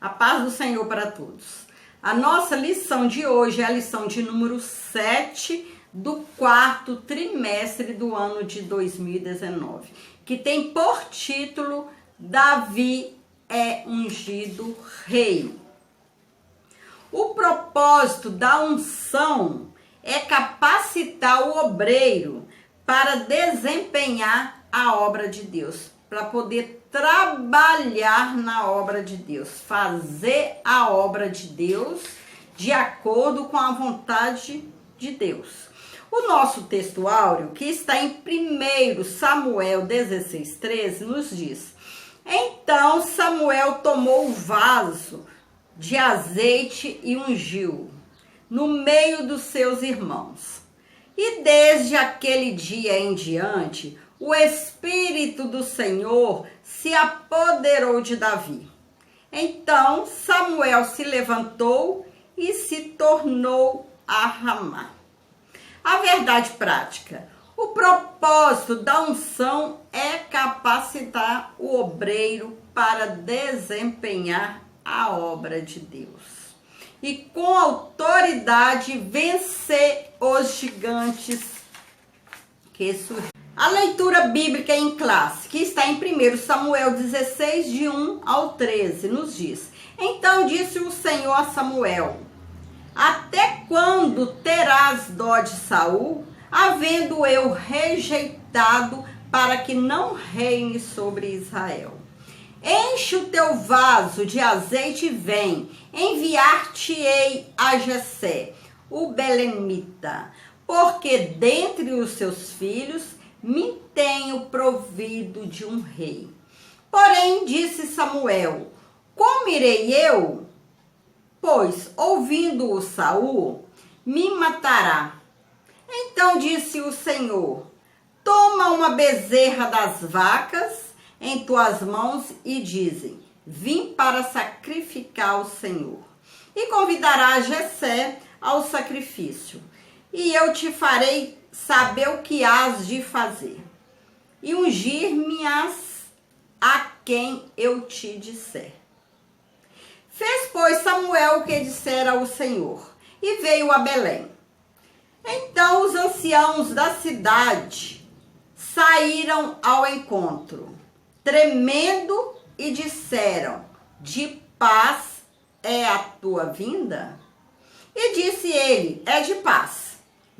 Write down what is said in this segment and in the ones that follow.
A paz do Senhor para todos. A nossa lição de hoje é a lição de número 7 do quarto trimestre do ano de 2019, que tem por título Davi é ungido rei. O propósito da unção é capacitar o obreiro para desempenhar a obra de Deus, para poder trabalhar na obra de Deus, fazer a obra de Deus de acordo com a vontade de Deus. O nosso texto áureo, que está em 1 Samuel 16:13, nos diz: Então Samuel tomou o vaso de azeite e ungiu no meio dos seus irmãos. E desde aquele dia em diante, o Espírito do Senhor se apoderou de Davi. Então Samuel se levantou e se tornou a Ramá. A verdade prática: o propósito da unção é capacitar o obreiro para desempenhar a obra de Deus e com autoridade vencer os gigantes que surgiram. A leitura bíblica em classe, que está em 1 Samuel 16, de 1 ao 13, nos diz: Então disse o Senhor a Samuel: Até quando terás dó de Saul, havendo eu rejeitado para que não reine sobre Israel? Enche o teu vaso de azeite e vem, enviar-te-ei a Jessé, o belemita, porque dentre os seus filhos me tenho provido de um rei. Porém, disse Samuel: Como irei eu? Pois, ouvindo-o Saul, me matará. Então disse o Senhor: Toma uma bezerra das vacas em tuas mãos e dizem: Vim para sacrificar ao Senhor. E convidarás Jessé ao sacrifício, e eu te farei saber o que hás de fazer, e ungir-me-ás a quem eu te disser. Fez, pois, Samuel o que dissera o Senhor, e veio a Belém. Então os anciãos da cidade saíram ao encontro, tremendo, e disseram: De paz é a tua vinda? E disse ele: É de paz.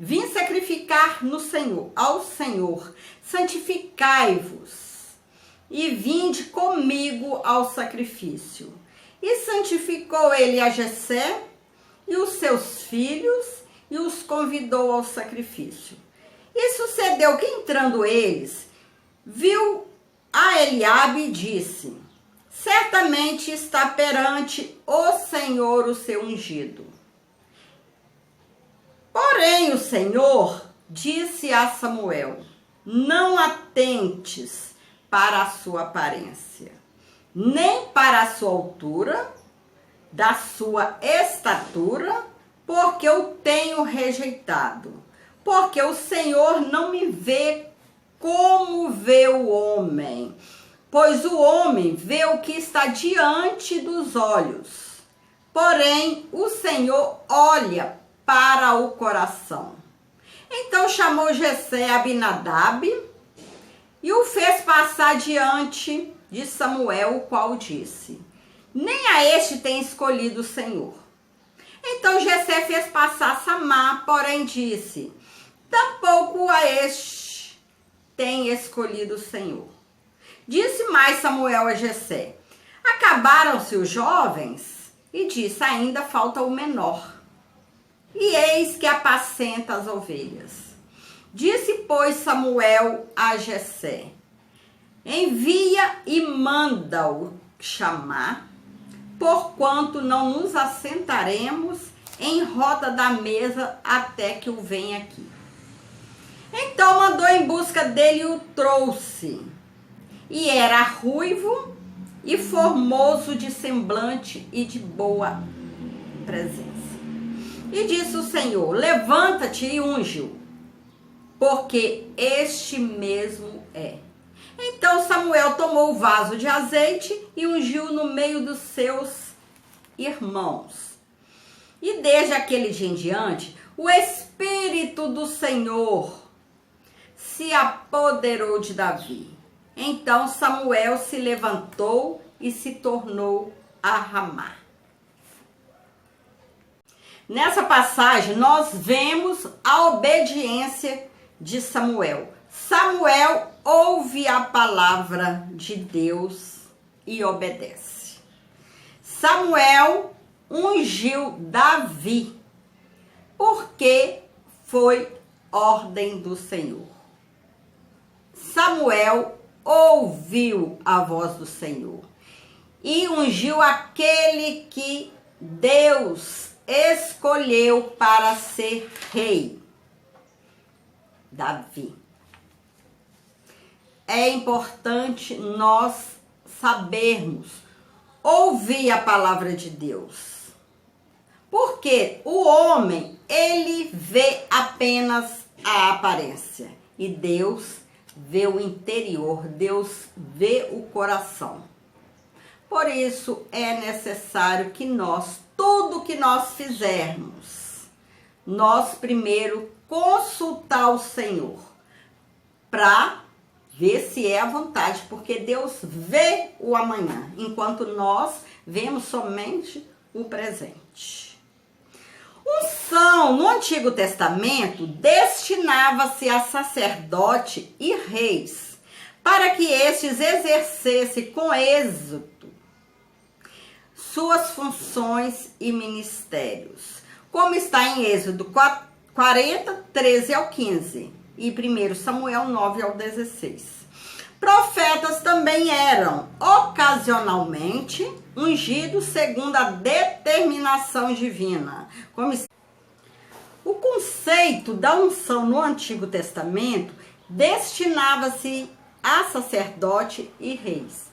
Vim sacrificar no Senhor, ao Senhor. Santificai-vos e vinde comigo ao sacrifício. E santificou ele a Jessé e os seus filhos e os convidou ao sacrifício. E sucedeu que, entrando eles, viu a Eliabe e disse: Certamente está perante o Senhor o seu ungido. Porém o Senhor disse a Samuel: Não atentes para a sua aparência, nem para a sua altura, da sua estatura, porque eu tenho rejeitado. Porque o Senhor não me vê como vê o homem, pois o homem vê o que está diante dos olhos, porém o Senhor olha para o coração. Então chamou Jessé Abinadab e o fez passar diante de Samuel, o qual disse: Nem a este tem escolhido o Senhor. Então Jessé fez passar Samá, porém disse: Tampouco a este tem escolhido o Senhor. Disse mais Samuel a Jessé: Acabaram-se os jovens? E disse: Ainda falta o menor. E eis que apacenta as ovelhas. Disse, pois, Samuel a Jessé: Envia e manda-o chamar, porquanto não nos assentaremos em roda da mesa até que o venha aqui. Então mandou em busca dele e o trouxe. E era ruivo e formoso de semblante e de boa presença. E disse o Senhor: Levanta-te e unge-o, porque este mesmo é. Então Samuel tomou o vaso de azeite e ungiu no meio dos seus irmãos. E desde aquele dia em diante, o Espírito do Senhor se apoderou de Davi. Então Samuel se levantou e se tornou a Ramá. Nessa passagem, nós vemos a obediência de Samuel. Samuel ouve a palavra de Deus e obedece. Samuel ungiu Davi, porque foi ordem do Senhor. Samuel ouviu a voz do Senhor e ungiu aquele que Deus escolheu para ser rei, Davi. É importante nós sabermos ouvir a palavra de Deus. Porque o homem, ele vê apenas a aparência e Deus vê o interior, Deus vê o coração. Por isso é necessário que tudo que nós fizermos, nós primeiro consultar o Senhor para ver se é a vontade, porque Deus vê o amanhã, enquanto nós vemos somente o presente. Unção no Antigo Testamento destinava-se a sacerdote e reis, para que estes exercessem com êxito suas funções e ministérios, como está em Êxodo 40, 13 ao 15 e 1 Samuel 9 ao 16. Profetas também eram ocasionalmente ungidos segundo a determinação divina. O conceito da unção no Antigo Testamento destinava-se a sacerdote e reis,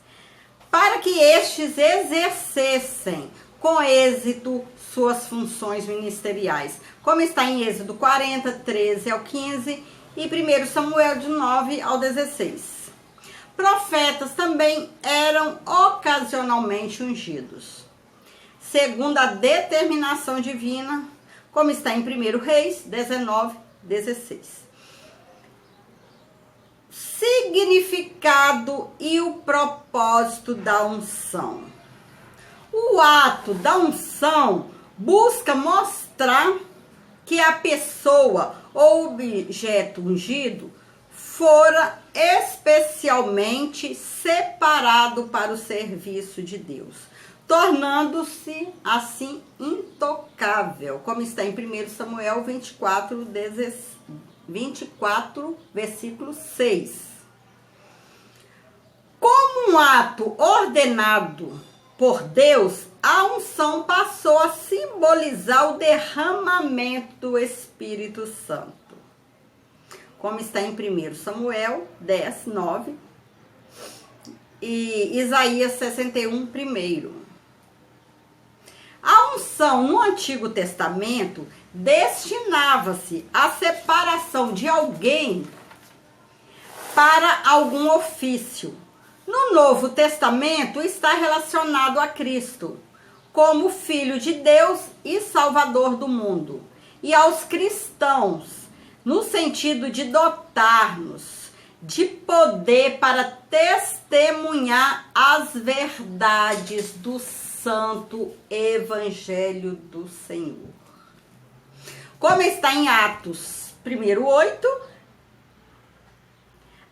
para que estes exercessem com êxito suas funções ministeriais, como está em Êxodo 40, 13 ao 15 e 1 Samuel de 9 ao 16. Profetas também eram ocasionalmente ungidos, segundo a determinação divina, como está em 1 Reis 19, 16. Significado e o propósito da unção. O ato da unção busca mostrar que a pessoa ou objeto ungido fora especialmente separado para o serviço de Deus, tornando-se assim intocável, como está em 1 Samuel 24, versículo 6. Como um ato ordenado por Deus, a unção passou a simbolizar o derramamento do Espírito Santo, como está em 1 Samuel 10, 9 e Isaías 61, 1. A unção no Antigo Testamento destinava-se à separação de alguém para algum ofício. No Novo Testamento está relacionado a Cristo como Filho de Deus e Salvador do mundo, e aos cristãos, no sentido de dotar-nos de poder para testemunhar as verdades do Santo Evangelho do Senhor. Como está em Atos 1:8,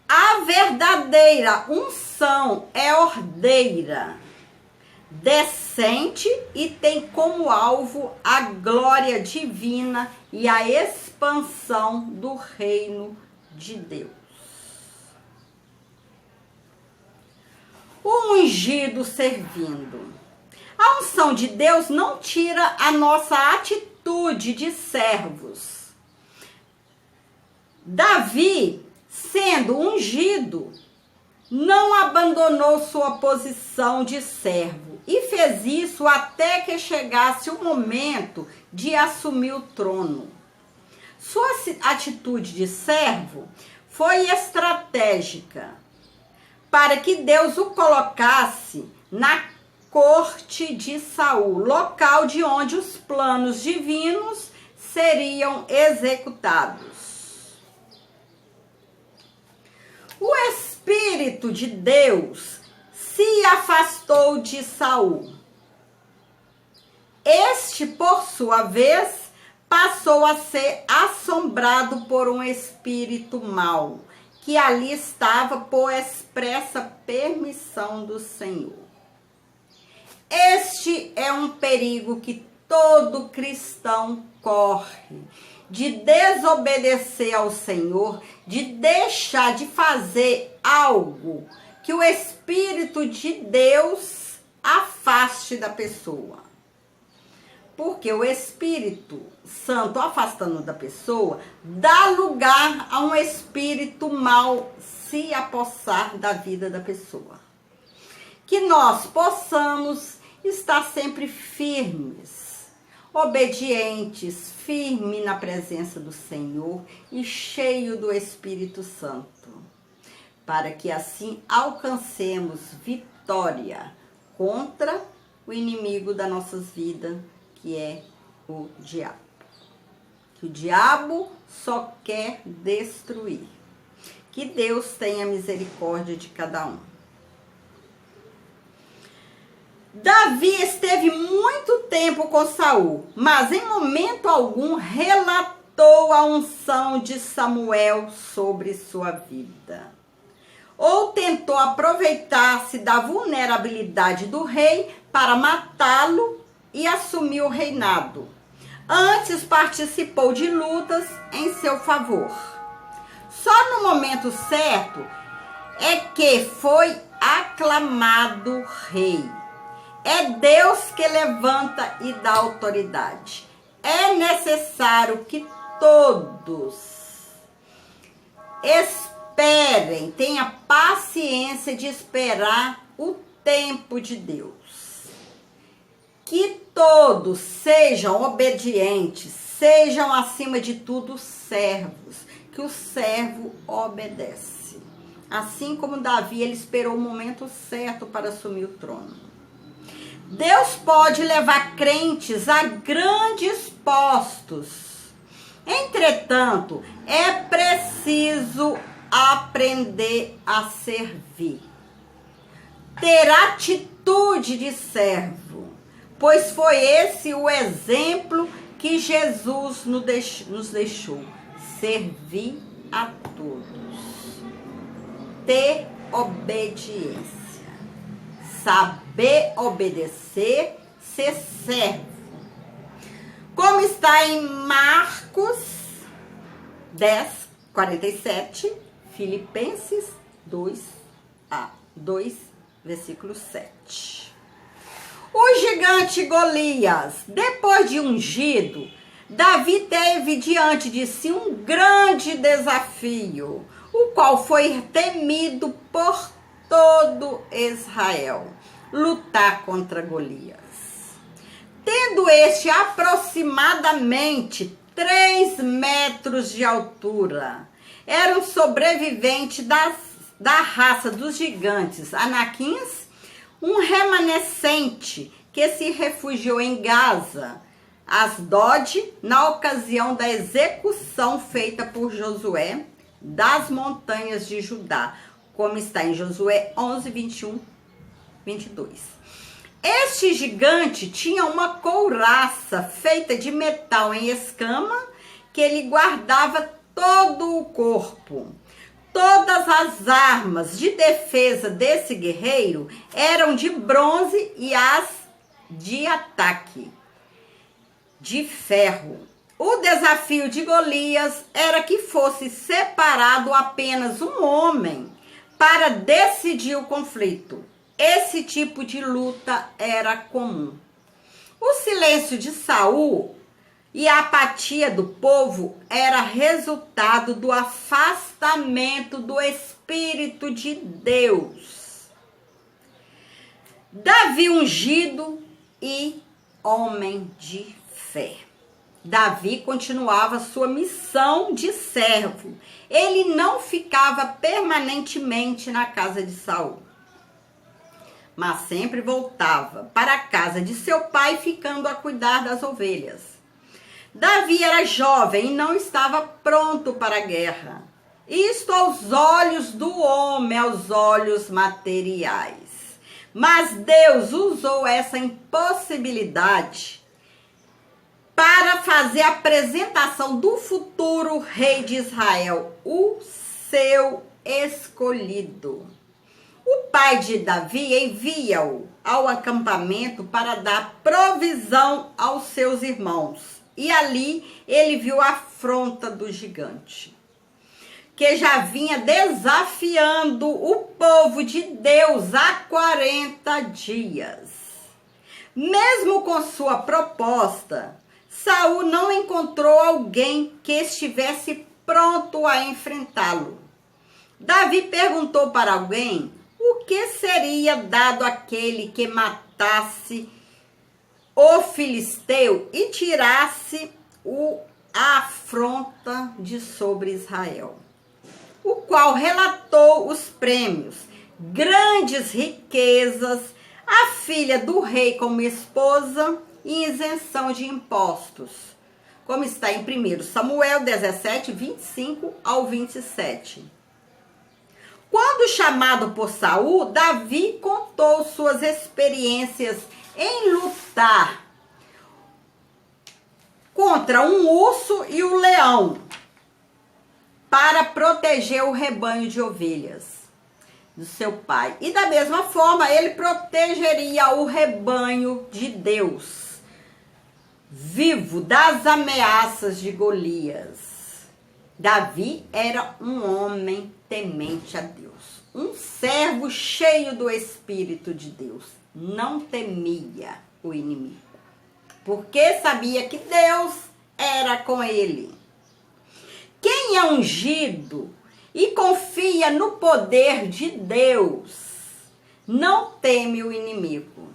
a verdadeira unção é ordeira, decente e tem como alvo a glória divina e a expansão do reino de Deus. O ungido servindo. A unção de Deus não tira a nossa atitude de servos. Davi, sendo ungido, não abandonou sua posição de servo e fez isso até que chegasse o momento de assumir o trono. Sua atitude de servo foi estratégica para que Deus o colocasse na corte de Saul, local de onde os planos divinos seriam executados. O Espírito de Deus se afastou de Saul. Este, por sua vez, passou a ser assombrado por um espírito mau, que ali estava por expressa permissão do Senhor. Este é um perigo que todo cristão corre, de desobedecer ao Senhor, de deixar de fazer algo que o Espírito de Deus afaste da pessoa. Porque o Espírito Santo, afastando da pessoa, dá lugar a um espírito mau se apossar da vida da pessoa. Que nós possamos estar sempre firmes, obedientes, firmes na presença do Senhor e cheio do Espírito Santo, para que assim alcancemos vitória contra o inimigo das nossas vidas, que é o diabo. Que o diabo só quer destruir. Que Deus tenha misericórdia de cada um. Davi esteve muito tempo com Saul, mas em momento algum relatou a unção de Samuel sobre sua vida. Ou tentou aproveitar-se da vulnerabilidade do rei para matá-lo e assumir o reinado. Antes participou de lutas em seu favor. Só no momento certo é que foi aclamado rei. É Deus que levanta e dá autoridade. É necessário que todos esperem, tenham paciência de esperar o tempo de Deus. Que todos sejam obedientes, sejam acima de tudo servos, que o servo obedece. Assim como Davi, ele esperou o momento certo para assumir o trono. Deus pode levar crentes a grandes postos. Entretanto, é preciso aprender a servir. Ter atitude de servo, pois foi esse o exemplo que Jesus nos deixou. Servir a todos. Ter obediência. Saber obedecer, ser servo. Como está em Marcos 10, 47, Filipenses 2, versículo 7. O gigante Golias, depois de ungido, Davi teve diante de si um grande desafio, o qual foi temido por todo Israel, lutar contra Golias. Tendo este aproximadamente 3 metros de altura, era um sobrevivente da raça dos gigantes Anaquins, um remanescente que se refugiou em Gaza, Asdod, na ocasião da execução feita por Josué das montanhas de Judá, como está em Josué 11, 21, 22. Este gigante tinha uma couraça feita de metal em escama que ele guardava todo o corpo. Todas as armas de defesa desse guerreiro eram de bronze e as de ataque de ferro. O desafio de Golias era que fosse separado apenas um homem para decidir o conflito. Esse tipo de luta era comum. O silêncio de Saul e a apatia do povo era resultado do afastamento do Espírito de Deus. Davi ungido e homem de fé. Davi continuava sua missão de servo. Ele não ficava permanentemente na casa de Saul. mas sempre voltava para a casa de seu pai, ficando a cuidar das ovelhas. Davi era jovem e não estava pronto para a guerra. Isto aos olhos do homem, aos olhos materiais. Mas Deus usou essa impossibilidade para fazer a apresentação do futuro rei de Israel, o seu escolhido. O pai de Davi envia-o ao acampamento para dar provisão aos seus irmãos. E ali ele viu a afronta do gigante, que já vinha desafiando o povo de Deus há 40 dias. Mesmo com sua proposta, Saul não encontrou alguém que estivesse pronto a enfrentá-lo. Davi perguntou para alguém o que seria dado àquele que matasse o filisteu e tirasse a afronta de sobre Israel, o qual relatou os prêmios, grandes riquezas, a filha do rei como esposa e isenção de impostos, como está em 1 Samuel 17, 25 ao 27. Quando chamado por Saul, Davi contou suas experiências em lutar contra um urso e um leão para proteger o rebanho de ovelhas do seu pai. E da mesma forma, ele protegeria o rebanho de Deus vivo das ameaças de Golias. Davi era um homem temente a Deus, um servo cheio do Espírito de Deus. Não temia o inimigo, porque sabia que Deus era com ele. Quem é ungido e confia no poder de Deus, não teme o inimigo.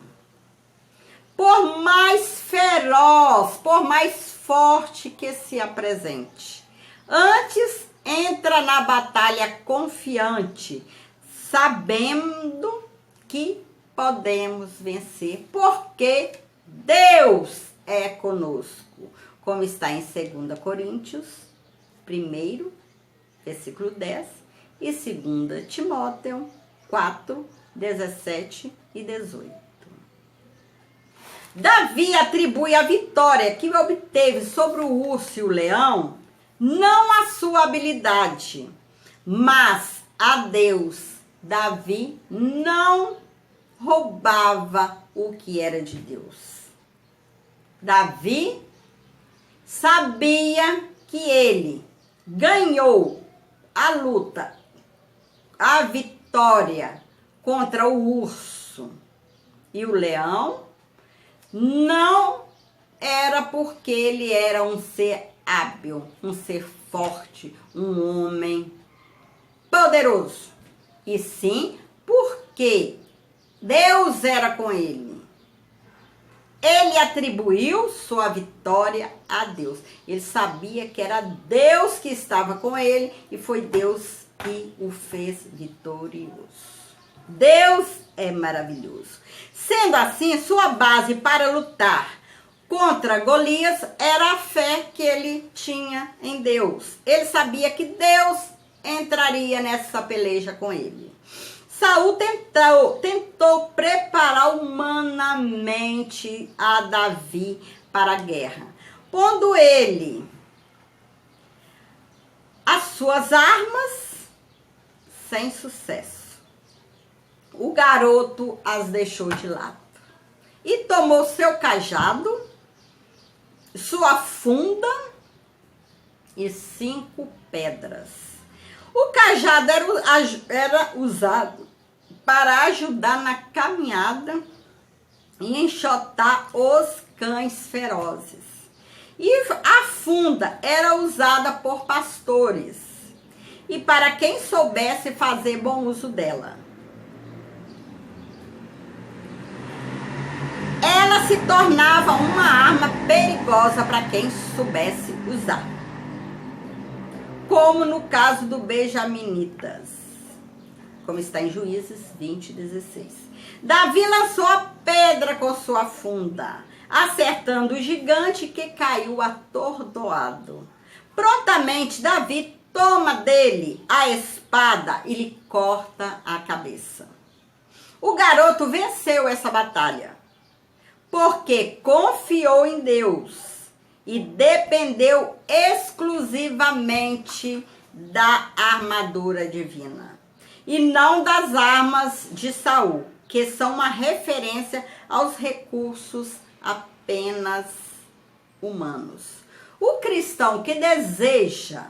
Por mais feroz, por mais forte que se apresente, antes entra na batalha confiante, sabendo que podemos vencer, porque Deus é conosco, como está em 2 Coríntios 1, versículo 10, e 2 Timóteo 4, 17 e 18. Davi atribui a vitória que obteve sobre o urso e o leão, não a sua habilidade, mas a Deus. Davi não roubava o que era de Deus. Davi sabia que ele ganhou a luta, a vitória contra o urso e o leão, não era porque ele era um ser hábil, um ser forte, um homem poderoso, e sim porque Deus era com ele. Ele atribuiu sua vitória a Deus. Ele sabia que era Deus que estava com ele e foi Deus que o fez vitorioso. Deus é maravilhoso. Sendo assim, sua base para lutar contra Golias era a fé que ele tinha em Deus. Ele sabia que Deus entraria nessa peleja com ele. Saul tentou preparar humanamente a Davi para a guerra, pondo ele as suas armas sem sucesso. O garoto as deixou de lado e tomou seu cajado, sua funda e 5 pedras. O cajado era usado para ajudar na caminhada e enxotar os cães ferozes. E a funda era usada por pastores e para quem soubesse fazer bom uso dela. Ela se tornava uma arma perigosa para quem soubesse usar, como no caso do benjaminitas. como está em Juízes 20:16. Davi lançou a pedra com sua funda, acertando o gigante que caiu atordoado. Prontamente Davi toma dele a espada e lhe corta a cabeça. O garoto venceu essa batalha, porque confiou em Deus e dependeu exclusivamente da armadura divina e não das armas de Saul, que são uma referência aos recursos apenas humanos. O cristão que deseja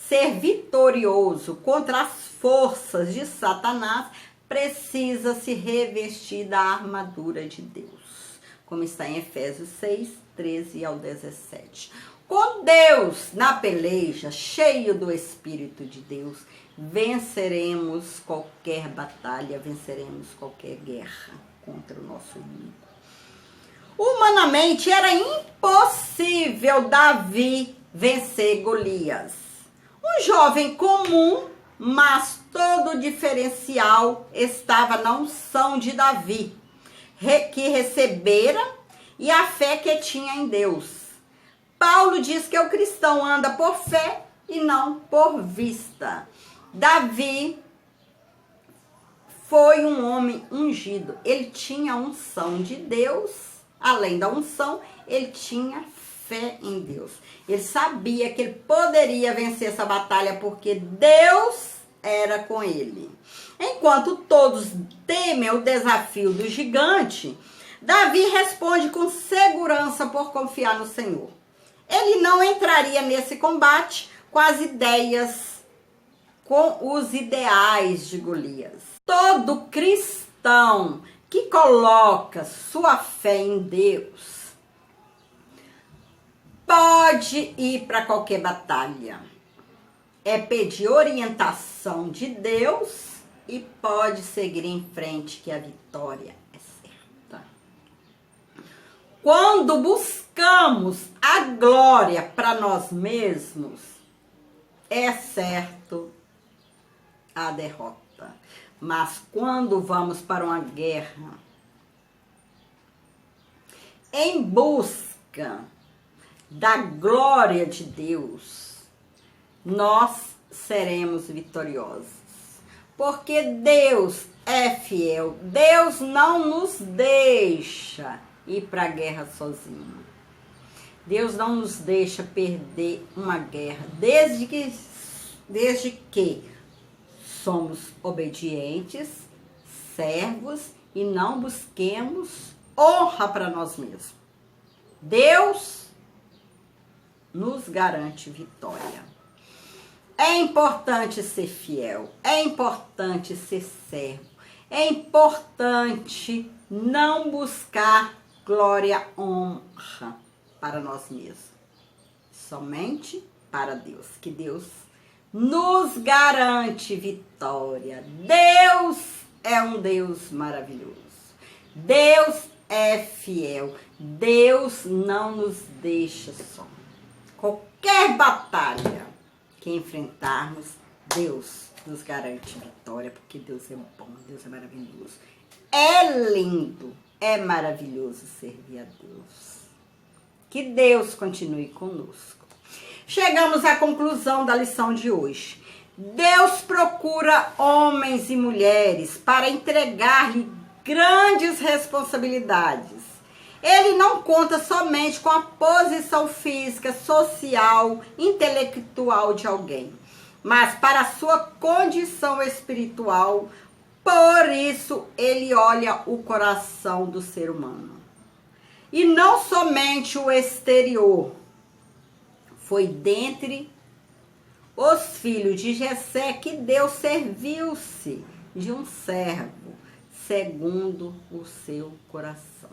ser vitorioso contra as forças de Satanás precisa se revestir da armadura de Deus, como está em Efésios 6:13-17. Com Deus na peleja, cheio do Espírito de Deus, venceremos qualquer batalha, venceremos qualquer guerra contra o nosso inimigo. Humanamente, era impossível Davi vencer Golias. Um jovem comum, mas todo o diferencial estava na unção de Davi, que recebera, e a fé que tinha em Deus. Paulo diz que o cristão anda por fé e não por vista. Davi foi um homem ungido. Ele tinha a unção de Deus. Além da unção, ele tinha fé em Deus. Ele sabia que ele poderia vencer essa batalha porque Deus era com ele. Enquanto todos temem o desafio do gigante, Davi responde com segurança por confiar no Senhor. Ele não entraria nesse combate com os ideais de Golias. Todo cristão que coloca sua fé em Deus pode ir para qualquer batalha. É pedir orientação de Deus e pode seguir em frente, que a vitória é certa. Quando buscamos a glória para nós mesmos, é certo a derrota. Mas quando vamos para uma guerra em busca da glória de Deus, nós seremos vitoriosos. Porque Deus é fiel. Deus não nos deixa ir para a guerra sozinho. Deus não nos deixa perder uma guerra, desde que somos obedientes, servos e não busquemos honra para nós mesmos. Deus nos garante vitória. É importante ser fiel, é importante ser servo, é importante não buscar glória, honra para nós mesmos, somente para Deus, que Deus nos garante vitória. Deus é um Deus maravilhoso. Deus é fiel. Deus não nos deixa só. Qualquer batalha que enfrentarmos, Deus nos garante vitória, porque Deus é bom, Deus é maravilhoso. É lindo, é maravilhoso servir a Deus. Que Deus continue conosco. Chegamos à conclusão da lição de hoje. Deus procura homens e mulheres para entregar-lhe grandes responsabilidades. Ele não conta somente com a posição física, social, intelectual de alguém, mas para a sua condição espiritual. Por isso, ele olha o coração do ser humano. E não somente o exterior. Foi dentre os filhos de Jessé que Deus serviu-se de um servo segundo o seu coração,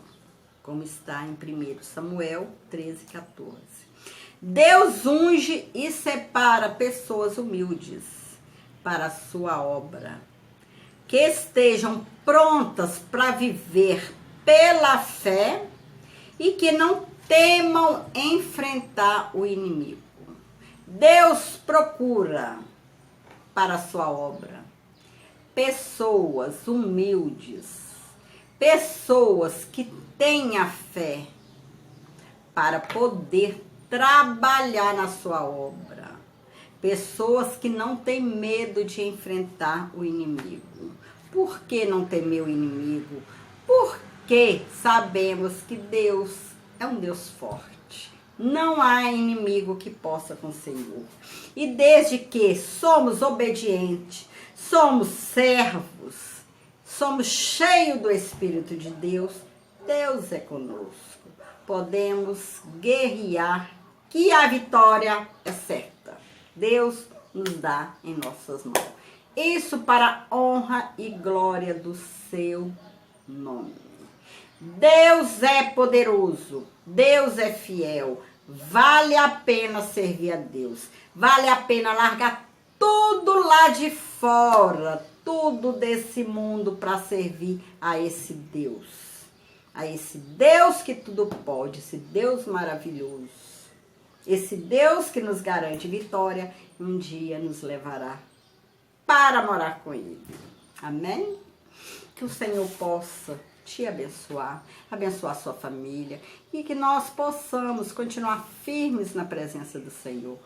como está em 1 Samuel 13:14. Deus unge e separa pessoas humildes para a sua obra, que estejam prontas para viver pela fé e que não temam enfrentar o inimigo. Deus procura para a sua obra pessoas humildes, pessoas que têm a fé para poder trabalhar na sua obra, pessoas que não têm medo de enfrentar o inimigo. Por que não temer o inimigo? Porque sabemos que Deus é um Deus forte. Não há inimigo que possa com o Senhor. E desde que somos obedientes, somos servos, somos cheios do Espírito de Deus, Deus é conosco. Podemos guerrear, que a vitória é certa. Deus nos dá em nossas mãos. Isso para a honra e glória do seu nome. Deus é poderoso, Deus é fiel, vale a pena servir a Deus, vale a pena largar tudo lá de fora, tudo desse mundo para servir a esse Deus que tudo pode, esse Deus maravilhoso, esse Deus que nos garante vitória, um dia nos levará para morar com Ele. Amém? Que o Senhor possa te abençoar, abençoar sua família e que nós possamos continuar firmes na presença do Senhor.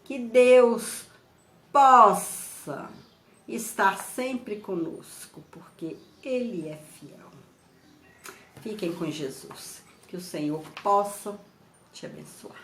Que Deus possa estar sempre conosco, porque Ele é fiel. Fiquem com Jesus. Que o Senhor possa te abençoar.